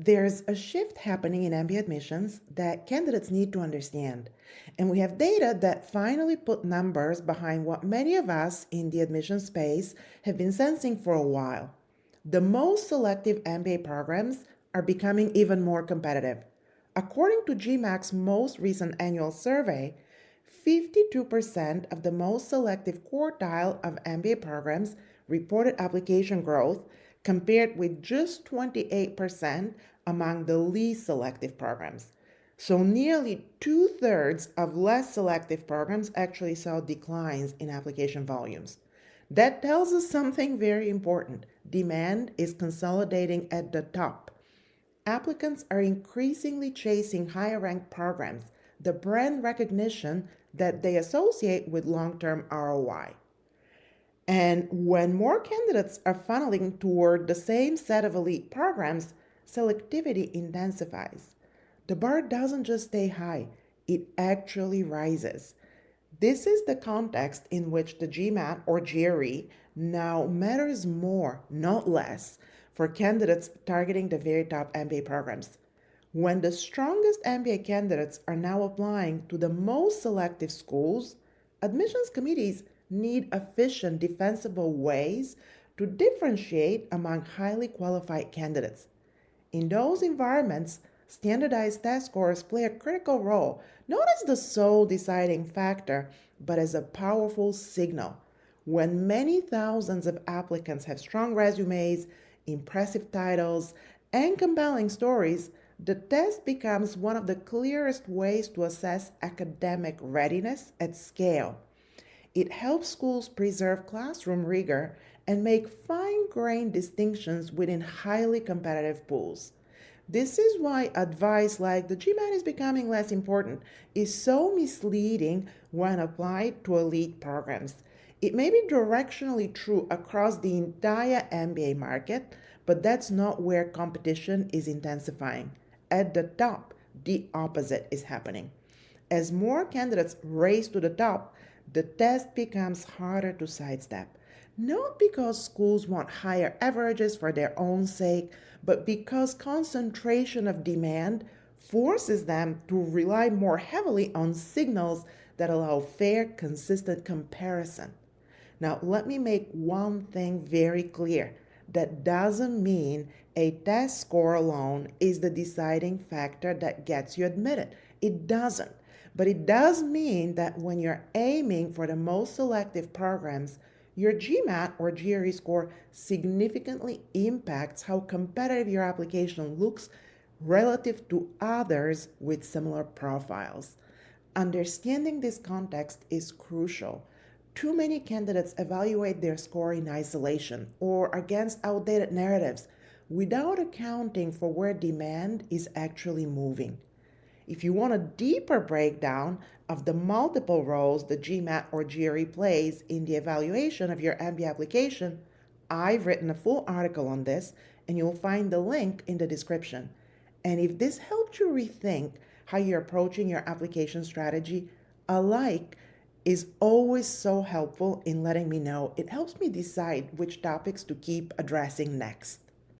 There's a shift happening in MBA admissions that candidates need to understand. And we have data that finally put numbers behind what many of us in the admission space have been sensing for a while. The most selective MBA programs are becoming even more competitive. According to GMAC's most recent annual survey, 52% of the most selective quartile of MBA programs reported application growth, compared with just 28% among the least selective programs. So nearly two-thirds of less selective programs actually saw declines in application volumes. That tells us something very important. Demand is consolidating at the top. Applicants are increasingly chasing higher ranked programs, the brand recognition that they associate with long-term ROI. And when more candidates are funneling toward the same set of elite programs, selectivity intensifies. The bar doesn't just stay high, it actually rises. This is the context in which the GMAT or GRE now matters more, not less, for candidates targeting the very top MBA programs. When the strongest MBA candidates are now applying to the most selective schools, admissions committees need efficient, defensible ways to differentiate among highly qualified candidates. In those environments, standardized test scores play a critical role, not as the sole deciding factor, but as a powerful signal. When many thousands of applicants have strong resumes, impressive titles, and compelling stories, the test becomes one of the clearest ways to assess academic readiness at scale. It helps schools preserve classroom rigor and make fine-grained distinctions within highly competitive pools. This is why advice like the GMAT is becoming less important is so misleading when applied to elite programs. It may be directionally true across the entire MBA market, but that's not where competition is intensifying. At the top, the opposite is happening. As more candidates race to the top, the test becomes harder to sidestep. Not because schools want higher averages for their own sake, but because concentration of demand forces them to rely more heavily on signals that allow fair, consistent comparison. Now, let me make one thing very clear. That doesn't mean a test score alone is the deciding factor that gets you admitted. It doesn't. But it does mean that when you're aiming for the most selective programs, your GMAT or GRE score significantly impacts how competitive your application looks relative to others with similar profiles. Understanding this context is crucial. Too many candidates evaluate their score in isolation or against outdated narratives without accounting for where demand is actually moving. If you want a deeper breakdown of the multiple roles the GMAT or GRE plays in the evaluation of your MBA application, I've written a full article on this, and you'll find the link in the description. And if this helped you rethink how you're approaching your application strategy, a like is always so helpful in letting me know. It helps me decide which topics to keep addressing next.